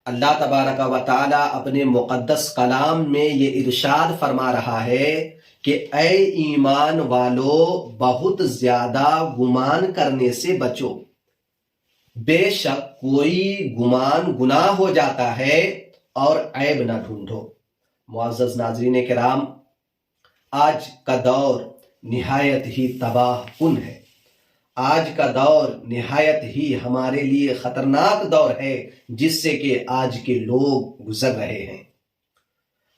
اللہ تبارک و تعالی اپنے مقدس کلام میں یہ ارشاد فرما رہا ہے کہ اے ایمان والو بہت زیادہ گمان کرنے سے بچو، بے شک کوئی گمان گناہ ہو جاتا ہے اور عیب نہ ڈھونڈو۔ معزز ناظرین کرام، آج کا دور نہایت ہی تباہ کن ہے۔ آج کا دور نہایت ہی ہمارے لیے خطرناک دور ہے جس سے کہ آج کے لوگ گزر رہے ہیں۔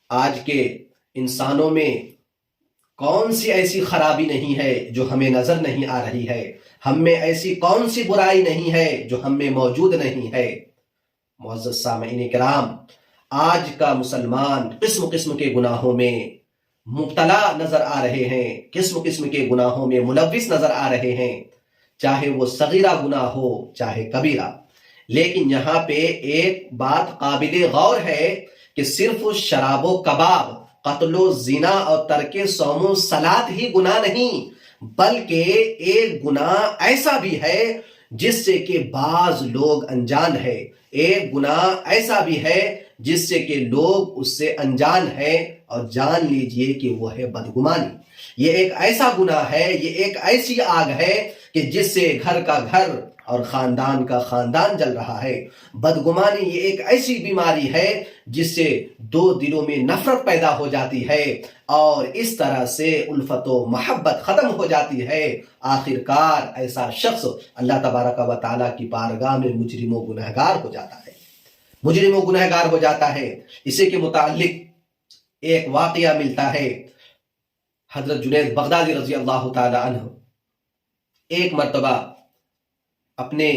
آج کے انسانوں میں کون سی ایسی خرابی نہیں ہے جو ہمیں نظر نہیں آ رہی ہے، ہم میں ایسی کون سی برائی نہیں ہے جو ہم میں موجود نہیں ہے۔ معزز سامعین کرام، آج کا مسلمان قسم قسم کے گناہوں میں مبتلا نظر آ رہے ہیں، قسم قسم کے گناہوں میں ملوث نظر آ رہے ہیں، چاہے وہ صغیرہ گناہ ہو چاہے کبیرہ۔ لیکن یہاں پہ ایک بات قابل غور ہے کہ صرف شراب و کباب، قتل و زنا اور ترک صوم و صلاۃ ہی گناہ نہیں، بلکہ ایک گناہ ایسا بھی ہے جس سے کہ بعض لوگ انجان ہے، ایک گناہ ایسا بھی ہے جس سے کہ لوگ اس سے انجان ہے، اور جان لیجئے کہ وہ ہے بدگمانی۔ یہ ایک ایسا گناہ ہے، یہ ایک ایسی آگ ہے کہ جس سے گھر کا گھر اور خاندان کا خاندان جل رہا ہے۔ بدگمانی یہ ایک ایسی بیماری ہے جس سے دو دلوں میں نفرت پیدا ہو جاتی ہے، اور اس طرح سے الفت و محبت ختم ہو جاتی ہے۔ آخر کار ایسا شخص اللہ تبارک و تعالیٰ کی بارگاہ میں مجرم و گنہگار ہو جاتا ہے، مجرم و گنہگار ہو جاتا ہے۔ اسی کے متعلق ایک واقعہ ملتا ہے۔ حضرت جنید بغدادی رضی اللہ تعالی عنہ ایک مرتبہ اپنے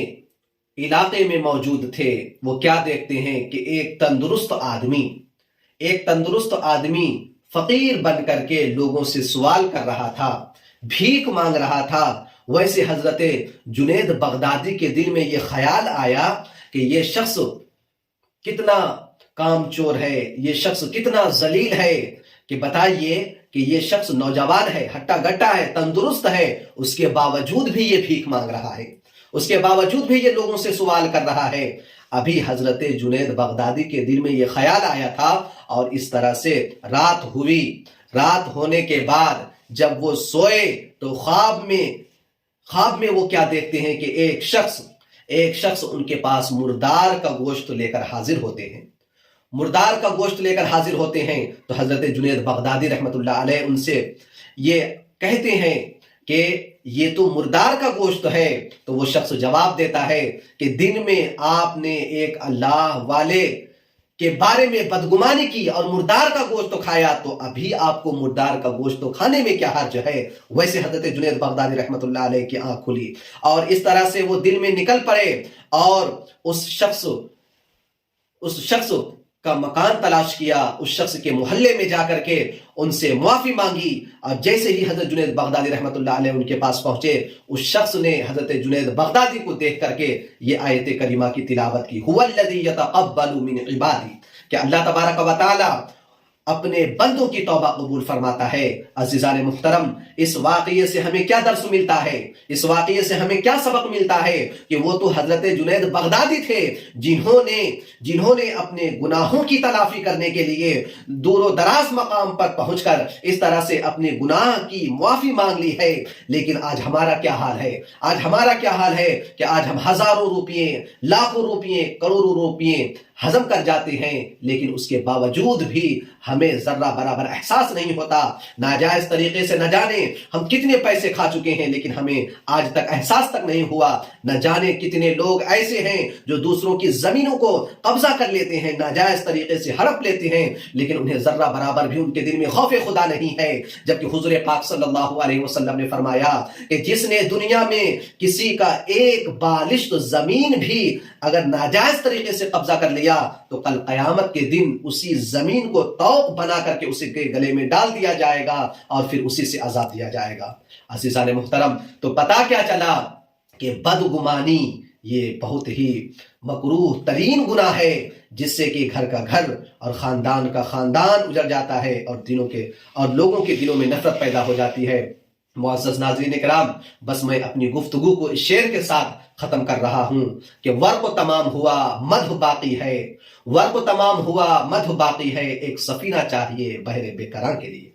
علاقے میں موجود تھے۔ وہ کیا دیکھتے ہیں کہ ایک تندرست آدمی فقیر بن کر کے لوگوں سے سوال کر رہا تھا، بھیک مانگ رہا تھا۔ ویسے حضرت جنید بغدادی کے دل میں یہ خیال آیا کہ یہ شخص کتنا کام چور ہے، یہ شخص کتنا ذلیل ہے کہ بتائیے کہ یہ شخص نوجوان ہے، ہٹا گٹا ہے، تندرست ہے، اس کے باوجود بھی یہ بھیک مانگ رہا ہے، اس کے باوجود بھی یہ لوگوں سے سوال کر رہا ہے۔ ابھی حضرت جنید بغدادی کے دل میں یہ خیال آیا تھا، اور اس طرح سے رات ہوئی۔ رات ہونے کے بعد جب وہ سوئے تو خواب میں وہ کیا دیکھتے ہیں کہ ایک شخص ان کے پاس مردار کا گوشت لے کر حاضر ہوتے ہیں۔ مردار کا گوشت لے کر حاضر ہوتے ہیں تو حضرت جنید بغدادی رحمت اللہ علیہ ان سے یہ کہتے ہیں کہ یہ تو مردار کا گوشت ہے۔ تو وہ شخص جواب دیتا ہے کہ دن میں آپ نے ایک اللہ والے کے بارے میں بدگمانی کی اور مردار کا گوشت تو کھایا، تو ابھی آپ کو مردار کا گوشت تو کھانے میں کیا حرج ہے۔ ویسے حضرت جنید بغدادی رحمت اللہ علیہ کی آنکھ کھلی، اور اس طرح سے وہ دل میں نکل پڑے، اور اس شخص کا مکان تلاش کیا، اس شخص کے محلے میں جا کر کے ان سے معافی مانگی۔ اور جیسے ہی حضرت جنید بغدادی رحمت اللہ علیہ ان کے پاس پہنچے، اس شخص نے حضرت جنید بغدادی کو دیکھ کر کے یہ آیت کریمہ کی تلاوت کی، هو الذی یتقبل من عبادی، کہ اللہ تبارک و تعالی اپنے بندوں کی توبہ قبول فرماتا ہے۔ عزیزان محترم، اس واقعے سے ہمیں کیا درس ملتا ہے؟ اس واقعے سے ہمیں کیا سبق ملتا ہے کہ وہ تو حضرت جنید بغدادی تھے جنہوں نے اپنے گناہوں کی تلافی کرنے کے لیے دور و دراز مقام پر پہنچ کر اس طرح سے اپنے گناہ کی معافی مانگ لی ہے۔ لیکن آج ہمارا کیا حال ہے کہ آج ہم ہزاروں روپیے، لاکھوں روپیے، کروڑوں روپیے ہضم کر جاتے ہیں، لیکن اس کے باوجود بھی ہمیں ذرہ برابر احساس نہیں ہوتا۔ ناجائز طریقے سے نہ جانے ہم کتنے پیسے کھا چکے ہیں، لیکن ہمیں آج تک احساس تک نہیں ہوا۔ نہ جانے کتنے لوگ ایسے ہیں جو دوسروں کی زمینوں کو قبضہ کر لیتے ہیں، ناجائز طریقے سے ہڑپ لیتے ہیں، لیکن انہیں ذرہ برابر بھی ان کے دل میں خوف خدا نہیں ہے۔ جبکہ حضور پاک صلی اللہ علیہ وسلم نے فرمایا کہ جس نے دنیا میں کسی کا ایک بالشت زمین بھی اگر ناجائز طریقے سے قبضہ کر لیا تو کل قیامت کے دن اسی زمین کو توق بنا کر کے اسے کے گلے میں ڈال دیا جائے گا، اور پھر اسی سے عذاب دیا جائے گا۔ عزیزان محترم، تو پتا کیا چلا کہ بدگمانی یہ بہت ہی مکروہ ترین گناہ ہے، جس سے کہ گھر کا گھر اور خاندان کا خاندان اجڑ جاتا ہے، اور لوگوں کے دلوں میں نفرت پیدا ہو جاتی ہے۔ معزز ناظرین کرام، بس میں اپنی گفتگو کو اس شعر کے ساتھ ختم کر رہا ہوں کہ ورق تمام ہوا مدح باقی ہے، ورق تمام ہوا مدح باقی ہے، ایک سفینہ چاہیے بحر بے کراں کے لیے۔